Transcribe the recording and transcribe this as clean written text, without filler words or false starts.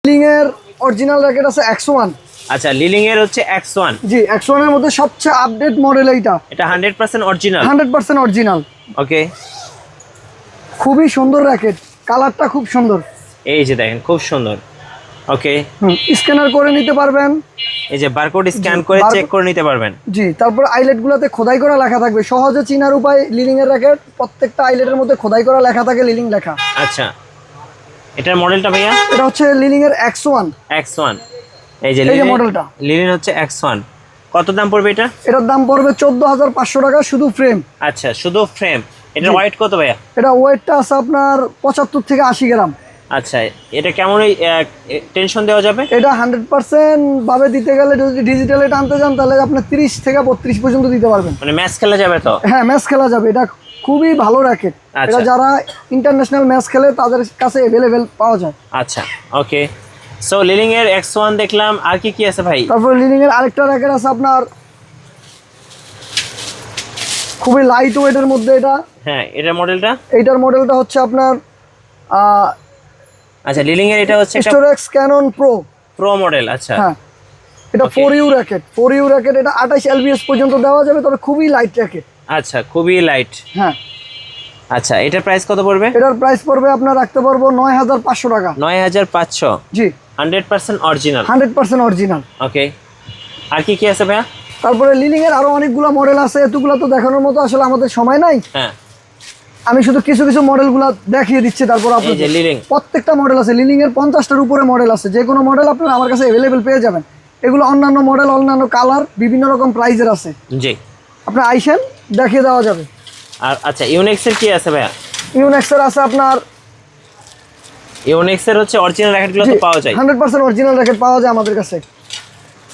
লিলিং এর original racket আছে X1। আচ্ছা, লিলিং এর হচ্ছে X1। জি, X1 এর মধ্যে সবচেয়ে আপডেট মডেল এইটা। এটা 100% অরিজিনাল। 100% অরিজিনাল। ওকে, খুবই সুন্দর র্যাকেট, কালারটা খুব সুন্দর। এই যে দেখেন খুব সুন্দর। ওকে, স্ক্যানার করে নিতে পারবেন। এই যে বারকোড স্ক্যান করে চেক করে নিতে পারবেন। জি, তারপর আইলেট গুলাতে খোদাই করা লেখা থাকবে, সহজে চিনার উপায়। লিলিং এর র্যাকেট প্রত্যেকটা আইলেটের মধ্যে খোদাই করা লেখা থাকে, লিলিং লেখা। আচ্ছা, এটার মডেলটা ভাইয়া? এটা হচ্ছে লিলিং এর X1। X1, এই যে মডেলটা লিলিং হচ্ছে X1। কত দাম পড়বে এটা? এটার দাম পড়বে 14,500 টাকা শুধু ফ্রেম। আচ্ছা, শুধু ফ্রেম। এটার ওয়েট কত ভাইয়া? এটা ওয়েটটা আছে আপনার 75 থেকে 80 গ্রাম। আচ্ছা, এটা কেমন টেনশন দেওয়া যাবে? এটা 100% ভাবে দিতে গেলে যদি ডিজিটালে টানতে যান তাহলে আপনার 30 থেকে 32 পর্যন্ত দিতে পারবেন। মানে ম্যাচ খেলা যাবে তো? হ্যাঁ, ম্যাচ খেলা যাবে। এটা খুবই ভালো র্যাকেট। এটা যারা ইন্টারন্যাশনাল ম্যাচ খেলে তাদের কাছে अवेलेबल পাওয়া যায়। আচ্ছা, ওকে। সো লিলিং এর X1 দেখলাম, আর কি কি আছে ভাই? তারপর লিলিং এর আরেকটা র্যাকেট আছে আপনার খুবই লাইট ওয়েটের মধ্যে। এটা হ্যাঁ, এটার মডেলটা? এইটার মডেলটা হচ্ছে আপনার আচ্ছা, লিলিং এর এটা হচ্ছে একটা স্টোরেক্স ক্যানন প্রো মডেল। আচ্ছা, হ্যাঁ, এটা 4U র্যাকেট। 4U র্যাকেট, এটা 28 lbs পর্যন্ত দেওয়া যাবে, তবে খুবই লাইট র্যাকেট। আচ্ছা, খুবই লাইট। হ্যাঁ। আচ্ছা, এটার প্রাইস কত পড়বে? এটার প্রাইস পড়বে আপনার রাখতে পারবো 9,500 টাকা। 9,500? জি, 100% অরিজিনাল। 100% অরিজিনাল। ওকে, আর কি কি আছে ভাইয়া? তারপরে লিলিং এর আরো অনেকগুলো মডেল আছে, এতগুলো তো দেখানোর মতো আসলে আমাদের সময় নাই। হ্যাঁ, আমি শুধু কিছু কিছু মডেলগুলো দেখিয়ে দিচ্ছি। তারপর এই যে লিলিং, প্রত্যেকটা মডেল আছে। লিলিং এর 50টার উপরে মডেল আছে। যে কোনো মডেল আপনারা আমার কাছে अवेलेबल পেয়ে যাবেন। এগুলো অন্যান্য মডেল, অন্যান্য কালার, বিভিন্ন রকম প্রাইজের আছে। জি, আপনি আইসেন, দেখিয়ে দেওয়া যাবে। আর আচ্ছা, ইউনিক্স এর কি আছে ভাইয়া? ইউনিক্স এর আছে আপনার, ইউনিক্স এর হচ্ছে অরিজিনাল র্যাকেটগুলো তো পাওয়া যায়? 100% অরিজিনাল র্যাকেট পাওয়া যায় আমাদের কাছে।